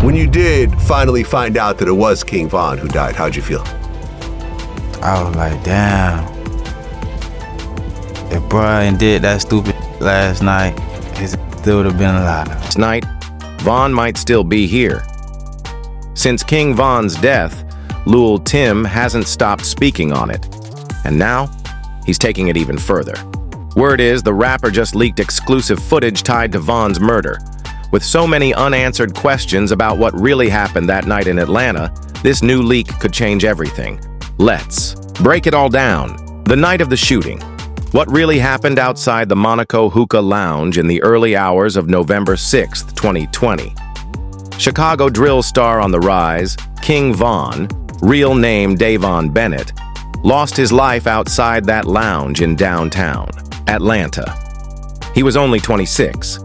When you did finally find out that it was King Von who died, how'd you feel? I was like, damn. If Brian did that stupid last night, he still would have been alive. Tonight, Von might still be here. Since King Von's death, Lul Tim hasn't stopped speaking on it. And now, he's taking it even further. Word is the rapper just leaked exclusive footage tied to Von's murder. With so many unanswered questions about what really happened that night in Atlanta, this new leak could change everything. Let's break it all down. The night of the shooting. What really happened outside the Monaco Hookah Lounge in the early hours of November 6, 2020. Chicago drill star on the rise, King Von, real name Davon Bennett, lost his life outside that lounge in downtown Atlanta. He was only 26.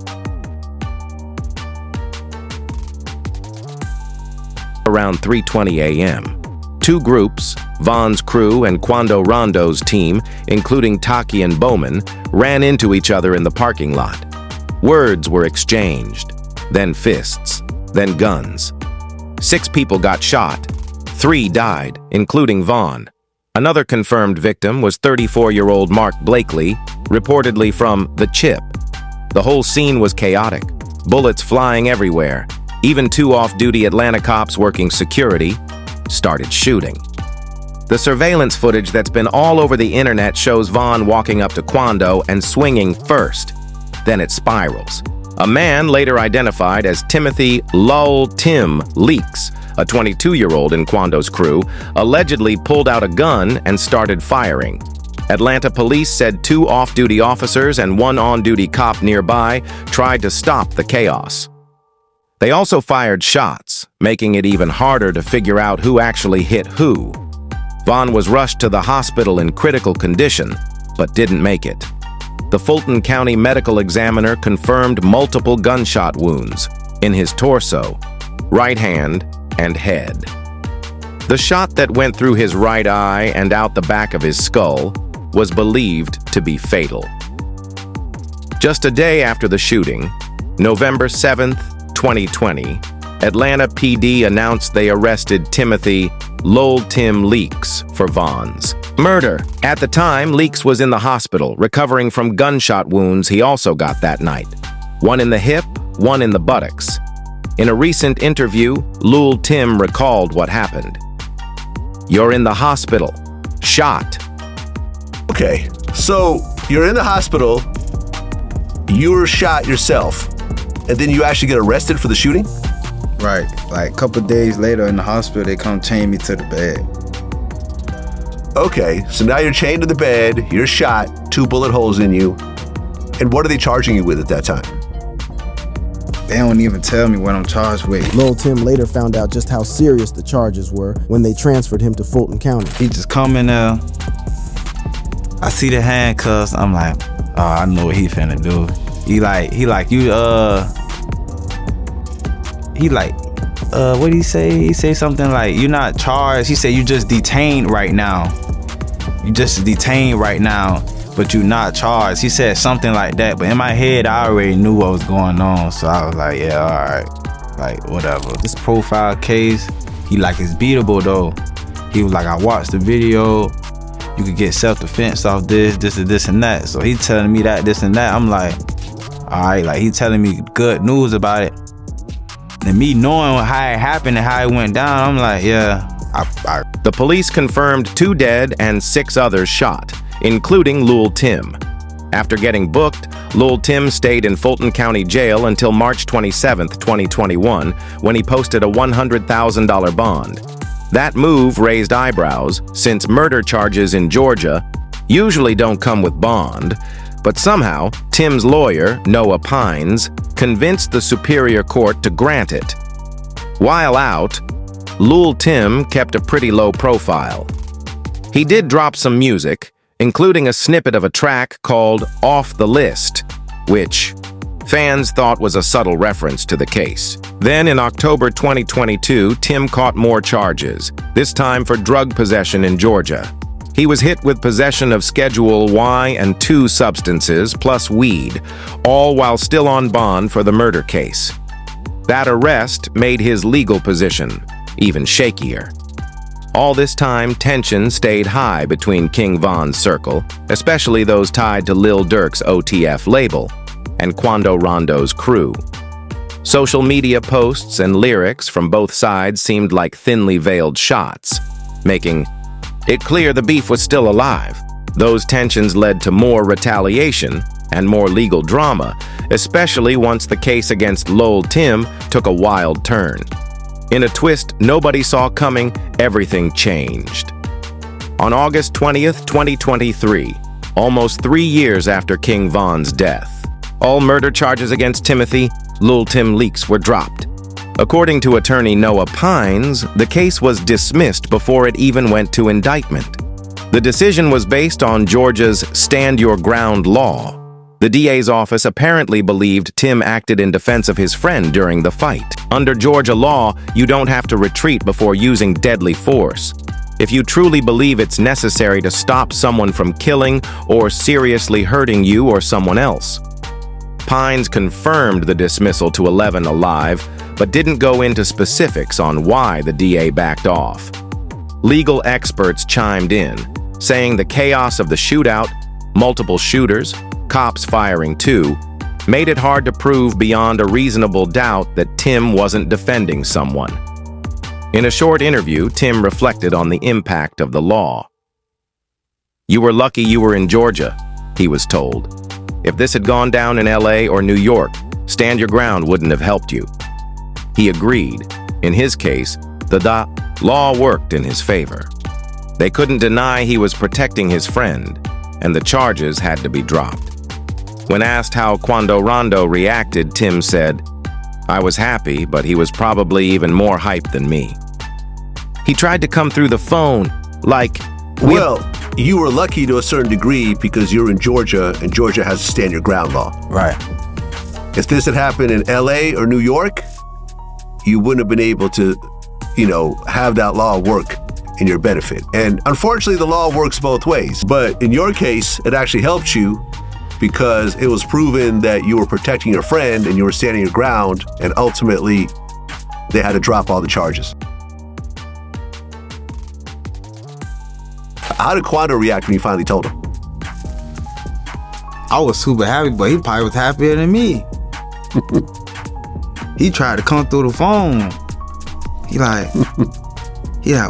Around 3:20 a.m. Two groups, Von's crew and Quando Rondo's team, including Taki and Bowman, ran into each other in the parking lot. Words were exchanged, then fists, then guns. 6 people got shot. 3 died, including Von. Another confirmed victim was 34-year-old Mark Blakely, reportedly from The Chip. The whole scene was chaotic, bullets flying everywhere. Even 2 off-duty Atlanta cops working security started shooting. The surveillance footage that's been all over the internet shows Von walking up to Quando and swinging first. Then it spirals. A man later identified as Timothy Lul Tim Leeks, a 22-year-old in Quando's crew, allegedly pulled out a gun and started firing. Atlanta police said 2 off-duty officers and 1 on-duty cop nearby tried to stop the chaos. They also fired shots, making it even harder to figure out who actually hit who. Von was rushed to the hospital in critical condition, but didn't make it. The Fulton County medical examiner confirmed multiple gunshot wounds in his torso, right hand, and head. The shot that went through his right eye and out the back of his skull was believed to be fatal. Just a day after the shooting, November 7th, 2020, Atlanta PD announced they arrested Timothy Lul Tim Leeks for Von's murder. At the time, Leeks was in the hospital, recovering from gunshot wounds he also got that night. 1 in the hip, 1 in the buttocks. In a recent interview, Lul Tim recalled what happened. "You're in the hospital. Shot." Okay, so you're in the hospital, you were shot yourself, and then you actually get arrested for the shooting? Right, like a couple days later in the hospital, they come chain me to the bed. Okay, so now you're chained to the bed, you're shot, 2 bullet holes in you, and what are they charging you with at that time? They don't even tell me what I'm charged with. Lul Tim later found out just how serious the charges were when they transferred him to Fulton County. He just come in there, I see the handcuffs, I'm like, oh, I know what he finna do. He like, what did he say? He say something like, you're not charged. He said, you just detained right now. You just detained right now, but you're not charged. He said something like that, but in my head, I already knew what was going on. So I was like, yeah, all right, like whatever. This profile case, he like is beatable though. He was like, I watched the video. You could get self-defense off this and that. So he telling me that, this and that. I'm like, all right, like he telling me good news about it. And me knowing how it happened and how it went down, I'm like, yeah. The police confirmed 2 dead and 6 others shot, including Lul Tim. After getting booked, Lul Tim stayed in Fulton County Jail until March 27, 2021, when he posted a $100,000 bond. That move raised eyebrows, since murder charges in Georgia usually don't come with bond, but somehow Tim's lawyer, Noah Pines, convinced the Superior Court to grant it. While out, Lul Tim kept a pretty low profile. He did drop some music, including a snippet of a track called Off the List, which fans thought was a subtle reference to the case. Then in October 2022, Tim caught more charges, this time for drug possession in Georgia. He was hit with possession of Schedule Y and 2 substances plus weed, all while still on bond for the murder case. That arrest made his legal position even shakier. All this time, tension stayed high between King Von's circle, especially those tied to Lil Durk's OTF label, and Quando Rondo's crew. Social media posts and lyrics from both sides seemed like thinly veiled shots, making it clear the beef was still alive. Those tensions led to more retaliation and more legal drama, especially once the case against Lul Tim took a wild turn. In a twist nobody saw coming, everything changed. On August 20th, 2023, almost 3 years after King Von's death, all murder charges against Timothy Lul Tim Leeks were dropped. According to attorney Noah Pines, the case was dismissed before it even went to indictment. The decision was based on Georgia's Stand Your Ground law. The DA's office apparently believed Tim acted in defense of his friend during the fight. Under Georgia law, you don't have to retreat before using deadly force. If you truly believe it's necessary to stop someone from killing or seriously hurting you or someone else. Pines confirmed the dismissal to 11 Alive, but didn't go into specifics on why the DA backed off. Legal experts chimed in, saying the chaos of the shootout, multiple shooters, cops firing too, made it hard to prove beyond a reasonable doubt that Tim wasn't defending someone. In a short interview, Tim reflected on the impact of the law. "You were lucky you were in Georgia," he was told. "If this had gone down in LA or New York, Stand Your Ground wouldn't have helped you." He agreed. In his case, the law worked in his favor. They couldn't deny he was protecting his friend, and the charges had to be dropped. When asked how Quando Rondo reacted, Tim said, "I was happy, but he was probably even more hyped than me. He tried to come through the phone, like, Well, you were lucky to a certain degree because you're in Georgia, and Georgia has a Stand Your Ground law. Right. If this had happened in LA or New York, you wouldn't have been able to, have that law work in your benefit. And unfortunately, the law works both ways. But in your case, it actually helped you because it was proven that you were protecting your friend and you were standing your ground, and ultimately, they had to drop all the charges. How did Quando react when you finally told him? I was super happy, but he probably was happier than me. He tried to come through the phone. He like,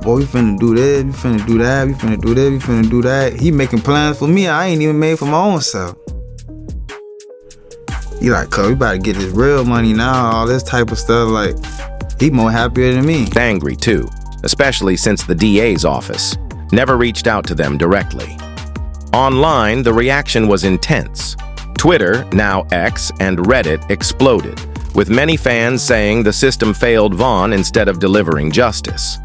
boy, we finna do this, we finna do that, we finna do this, we finna do that. He making plans for me I ain't even made for my own self. He like, cuz we about to get this real money now, all this type of stuff. Like, he more happier than me. Angry too, especially since the DA's office never reached out to them directly. Online, the reaction was intense. Twitter, now X, and Reddit exploded, with many fans saying the system failed Von instead of delivering justice.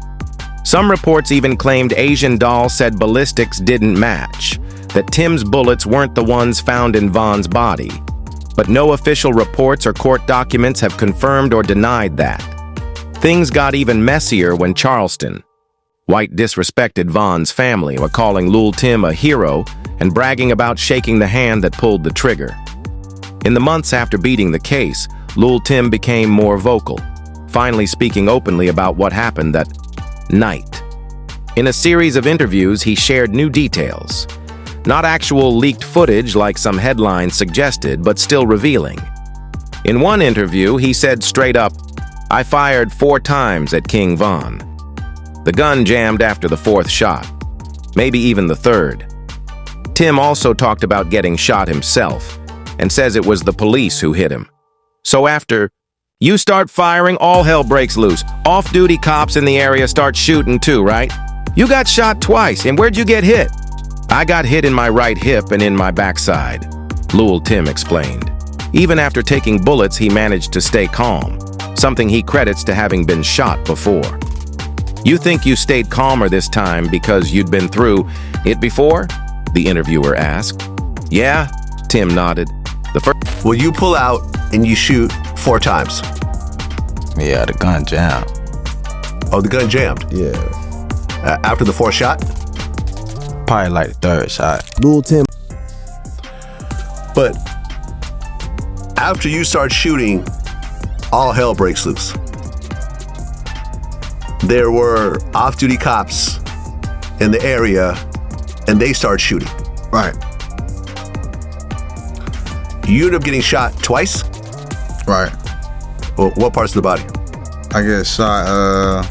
Some reports even claimed Asian Doll said ballistics didn't match, that Tim's bullets weren't the ones found in Von's body. But no official reports or court documents have confirmed or denied that. Things got even messier when Charleston. White disrespected Von's family while calling Lul Tim a hero and bragging about shaking the hand that pulled the trigger. In the months after beating the case, Lul Tim became more vocal, finally speaking openly about what happened that night. In a series of interviews, he shared new details. Not actual leaked footage like some headlines suggested, but still revealing. In one interview, he said straight up, "I fired 4 times at King Von. The gun jammed after the 4th shot, maybe even the 3rd. Tim also talked about getting shot himself and says it was the police who hit him. So after you start firing, all hell breaks loose. Off-duty cops in the area start shooting too, right? You got shot twice, and where'd you get hit?" "I got hit in my right hip and in my backside," Lul Tim explained. Even after taking bullets, he managed to stay calm, something he credits to having been shot before. "You think you stayed calmer this time because you'd been through it before?" the interviewer asked. "Yeah," Tim nodded. Well, you pull out and you shoot 4 times. Yeah, the gun jammed. Oh, the gun jammed? Yeah. After the 4th shot? Probably like the 3rd shot. Lul Tim. But after you start shooting all hell breaks loose. There were off-duty cops in the area, and they start shooting. Right. You end up getting shot twice? Right. Well, what parts of the body? I get shot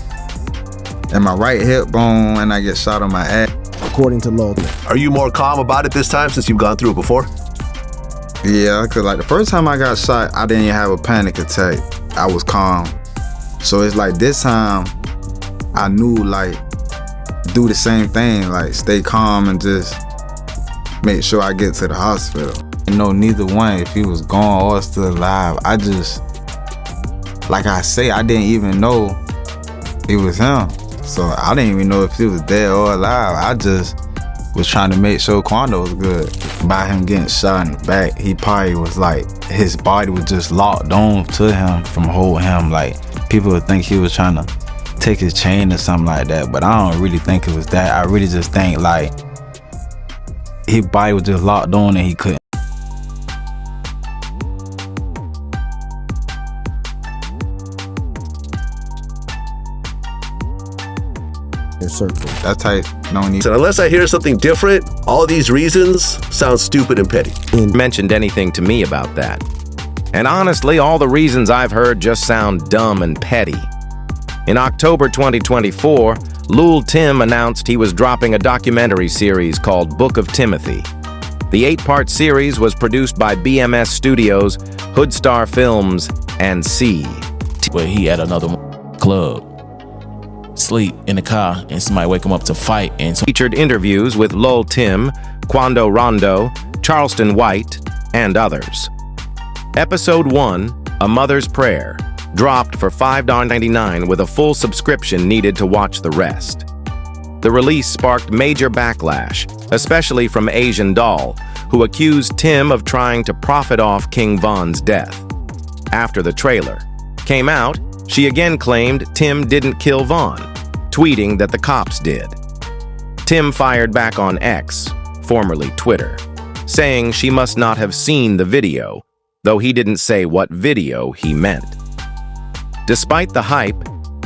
in my right hip bone, and I get shot on my ass. According to Lul Tim. Are you more calm about it this time since you've gone through it before? Yeah, because like the first time I got shot, I didn't even have a panic attack. I was calm. So it's like this time, I knew like do the same thing, like stay calm and just make sure I get to the hospital. You know, neither one, if he was gone or still alive, I just, like I say, I didn't even know it was him. So I didn't even know if he was dead or alive. I just was trying to make sure Quando was good. By him getting shot in the back, he probably was like, his body was just locked on to him from holding him. Like, people would think he was trying to take his chain or something like that, but I don't really think it was that. I really just think like his body was just locked on and he couldn't. That type, no need. So unless I hear something different, all these reasons sound stupid and petty. Mentioned anything to me about that. And honestly, all the reasons I've heard just sound dumb and petty. In October 2024, Lul Tim announced he was dropping a documentary series called Book of Timothy. The 8-part series was produced by BMS Studios, Hoodstar Films, and C. Where he at another club, sleep in the car, and somebody wake him up to fight. And Featured interviews with Lul Tim, Quando Rondo, Charleston White, and others. Episode 1, A Mother's Prayer, dropped for $5.99 with a full subscription needed to watch the rest. The release sparked major backlash, especially from Asian Doll, who accused Tim of trying to profit off King Von's death. After the trailer came out, she again claimed Tim didn't kill Von, tweeting that the cops did. Tim fired back on X, formerly Twitter, saying she must not have seen the video, though he didn't say what video he meant. Despite the hype,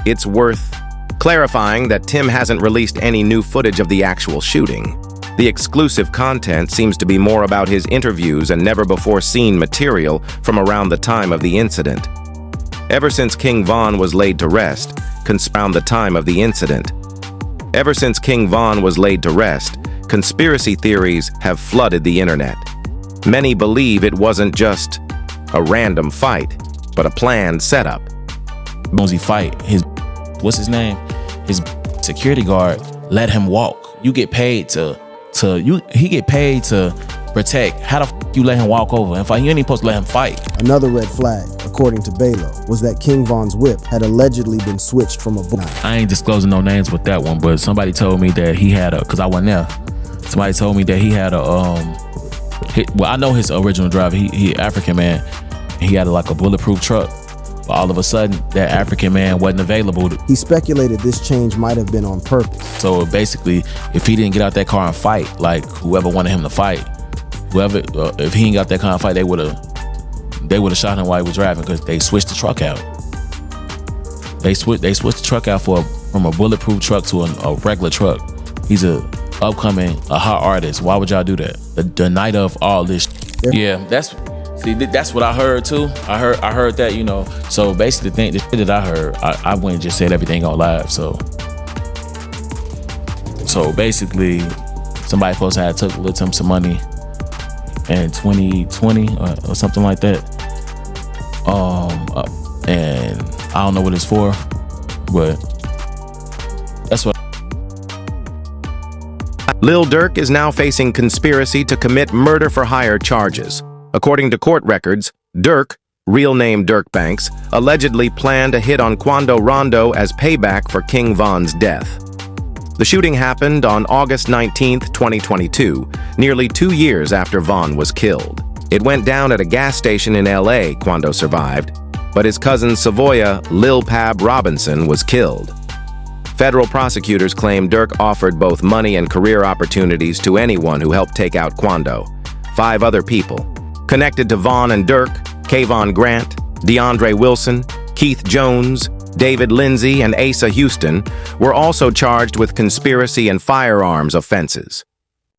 it's worth clarifying that Tim hasn't released any new footage of the actual shooting. The exclusive content seems to be more about his interviews and never-before-seen material from around the time of the incident. Ever since King Von was laid to rest, around the time of the incident. Ever since King Von was laid to rest, conspiracy theories have flooded the internet. Many believe it wasn't just a random fight, but a planned setup. Mosey fight, what's his name? His security guard let him walk. You get paid he get paid to protect. How the f you let him walk over and fight? You ain't even supposed to let him fight. Another red flag, according to Balo, was that King Von's whip had allegedly been switched from a book. I ain't disclosing no names with that one, but somebody told me that he had cause I wasn't there. Somebody told me that he had well, I know his original driver, he African man. He had like a bulletproof truck. But all of a sudden, that African man wasn't available. He speculated this change might have been on purpose. So basically, if he didn't get out that car and fight, like whoever wanted him to fight, if he ain't got that car and fight, they would have shot him while he was driving because they switched the truck out. They switched the truck out from a bulletproof truck to a regular truck. He's a hot artist. Why would y'all do that? The night of all this. Yeah, that's what I heard too. I heard that, you know. So basically, the shit that I heard, I went and just said everything on live. So basically, somebody supposed to have took Lul Tim some money in 2020 or something like that. And I don't know what it's for, but that's what. Lil Durk is now facing conspiracy to commit murder-for-hire charges. According to court records, Durk, real name Dirk Banks, allegedly planned a hit on Quando Rondo as payback for King Von's death. The shooting happened on August 19, 2022, nearly 2 years after Von was killed. It went down at a gas station in LA, Quando survived, but his cousin Savoya, Lil Pab Robinson, was killed. Federal prosecutors claim Durk offered both money and career opportunities to anyone who helped take out Quando. 5 other people connected to Von and Durk, Kayvon Grant, DeAndre Wilson, Keith Jones, David Lindsay, and Asa Houston were also charged with conspiracy and firearms offenses.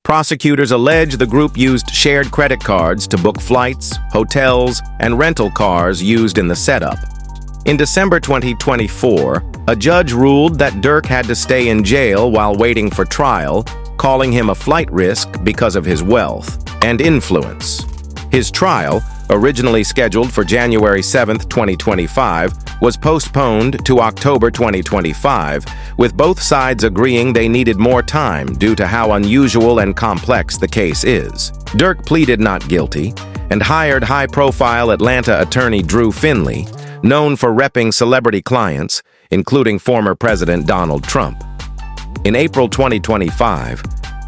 Prosecutors allege the group used shared credit cards to book flights, hotels, and rental cars used in the setup. In December 2024, a judge ruled that Dirk had to stay in jail while waiting for trial, calling him a flight risk because of his wealth and influence. His trial, originally scheduled for January 7, 2025, was postponed to October 2025, with both sides agreeing they needed more time due to how unusual and complex the case is. Dirk pleaded not guilty and hired high-profile Atlanta attorney Drew Finley, known for repping celebrity clients, including former President Donald Trump. In April 2025,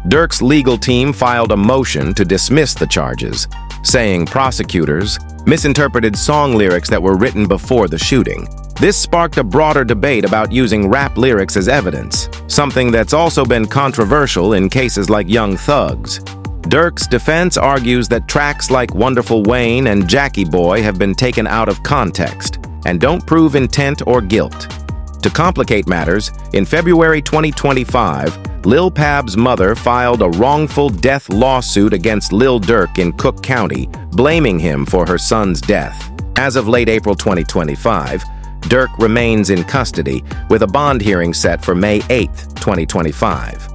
Dirk's legal team filed a motion to dismiss the charges, saying prosecutors misinterpreted song lyrics that were written before the shooting. This sparked a broader debate about using rap lyrics as evidence, something that's also been controversial in cases like Young Thug's. Dirk's defense argues that tracks like Wonderful Wayne and Jackie Boy have been taken out of context and don't prove intent or guilt. To complicate matters, in February 2025, Lil Pab's mother filed a wrongful death lawsuit against Lil Durk in Cook County, blaming him for her son's death. As of late April 2025, Dirk remains in custody, with a bond hearing set for May 8, 2025.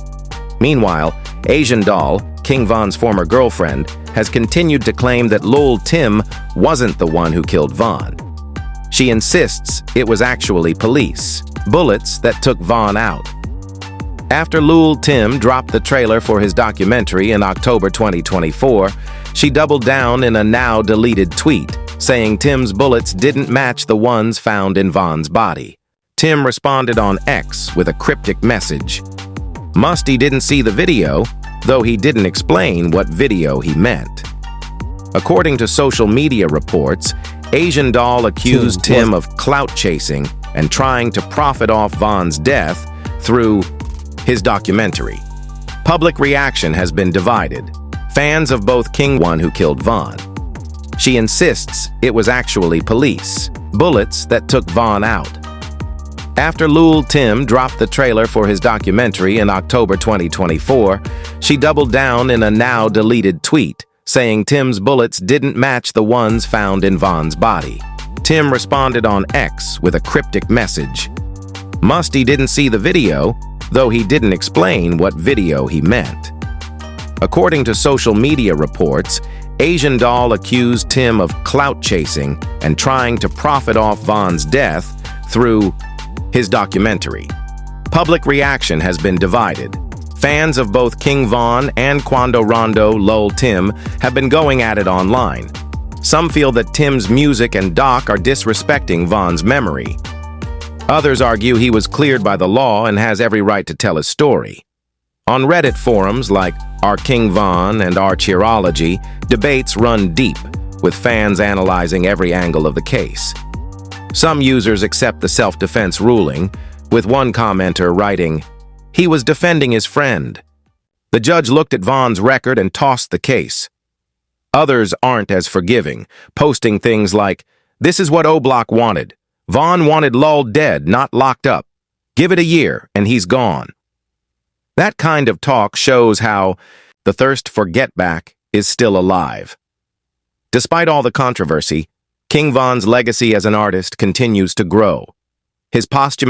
Meanwhile, Asian Doll, King Von's former girlfriend, has continued to claim that Lul Tim wasn't the one who killed Von. She insists it was actually police, bullets that took Von out. After Lul Tim dropped the trailer for his documentary in October 2024, she doubled down in a now-deleted tweet, saying Tim's bullets didn't match the ones found in Von's body. Tim responded on X with a cryptic message. Musty didn't see the video, though he didn't explain what video he meant. According to social media reports, Asian Doll accused Tim of clout chasing and trying to profit off Von's death through his documentary. Public reaction has been divided. Fans of both King one who killed Von. She insists it was actually police, bullets that took Von out. After Lul Tim dropped the trailer for his documentary in October 2024, she doubled down in a now-deleted tweet, saying Tim's bullets didn't match the ones found in Von's body. Tim responded on X with a cryptic message. Musty didn't see the video, though he didn't explain what video he meant. According to social media reports, Asian Doll accused Tim of clout chasing and trying to profit off Von's death through his documentary. Public reaction has been divided. Fans of both King Von and Quando Rondo, Lul Tim, have been going at it online. Some feel that Tim's music and doc are disrespecting Von's memory. Others argue he was cleared by the law and has every right to tell his story. On Reddit forums like Our King Von and Our Cheerology, debates run deep, with fans analyzing every angle of the case. Some users accept the self-defense ruling, with one commenter writing, "He was defending his friend." The judge looked at Von's record and tossed the case. Others aren't as forgiving, posting things like, "This is what O-Block wanted. Von wanted Lul dead, not locked up. Give it a year, and he's gone." That kind of talk shows how the thirst for get back is still alive. Despite all the controversy, King Von's legacy as an artist continues to grow. His posthumous